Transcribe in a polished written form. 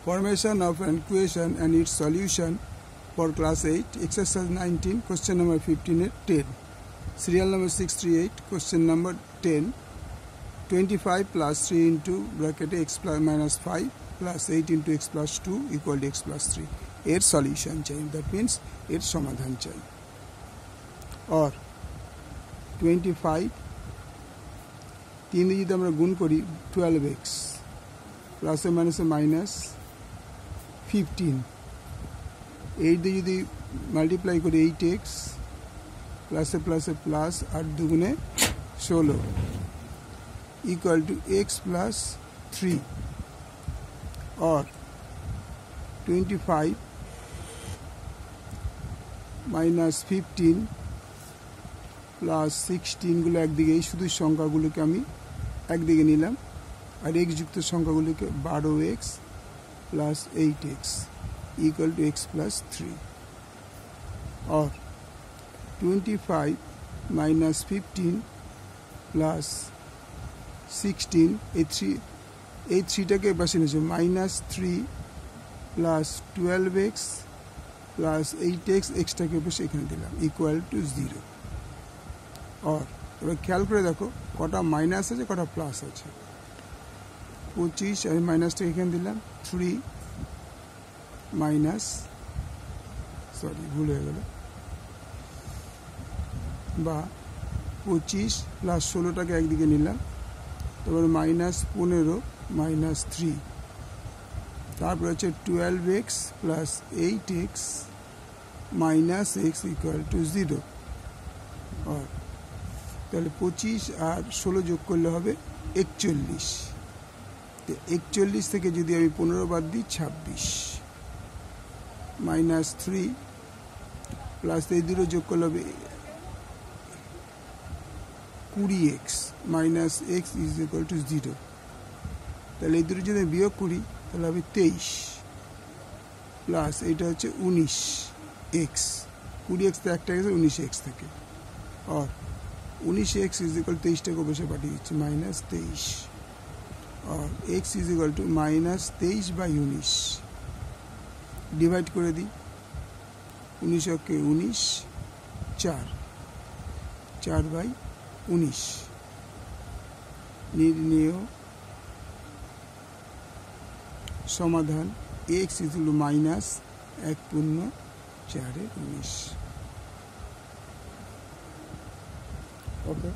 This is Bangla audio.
Formation of an equation and its solution for class 8, exercise 19, question number 15 10. Serial number 638, question number 10. 25 plus 3 into bracket x plus minus 5 plus 8 into x plus 2 equal to x plus 3. এর solution চাই, that means এর সমাধান চাই। or 25 3 দিয়ে যদি আমরা গুণ করি 12x প্লাস মাইনাসে মাইনাস 15, 8 দিয়ে যদি মাল্টিপ্লাই করি 8x প্লাসে প্লাসে প্লাস 8 দুগুণে 16 equal to x plus 3, or 25 minus 15 plus 16 গুলো একদিকে, এই শুধু সংখ্যাগুলোকে আমি একদিকে নিলাম, আর x যুক্ত সংখ্যাগুলোকে 12x plus 8x equal to x plus 3, or 25 minus 15 plus 16, এই 3টাকে পাশে নিয়েছে, minus 3 plus 12x plus 8x, এক্সটাকে পাশে এখানে দিলাম ইকুয়াল টু 0। আর এবার খেয়াল করে দেখো কটা মাইনাস আছে কটা প্লাস আছে। 25 আমি মাইনাসটা এখানে দিলাম, 3 মাইনাস, সরি ভুল হয়ে গেল, বা 25 প্লাস 16টাকে একদিকে নিলাম, তারপরে মাইনাস 15 মাইনাস 3, তারপরে হচ্ছে 12x plus 8x minus x equal to 0। আর তাহলে 25 আর 16 যোগ করলে হবে 41, তো 41 থেকে যদি আমি 15 বাদ দিই 26, মাইনাস 3 প্লাস এই দুটো যোগ করলে হবে 20x minus x is equal two 0। তাহলে এই দুটো যদি বিয়োগ করি তাহলে হবে 23 প্লাস এটা হচ্ছে 19x, 20x তো একটা গেছে 19x থেকে, আর 19x ইজ ইকুয়াল 23টাকে বসে পাঠিয়ে দিচ্ছি মাইনাস 23, আর x is equal to minus 23 by 19, divide করে দিই, 19কে 19, 4 বাই 19, নির্ণেয় সমাধান x equal to minus 1.4 19। Okay.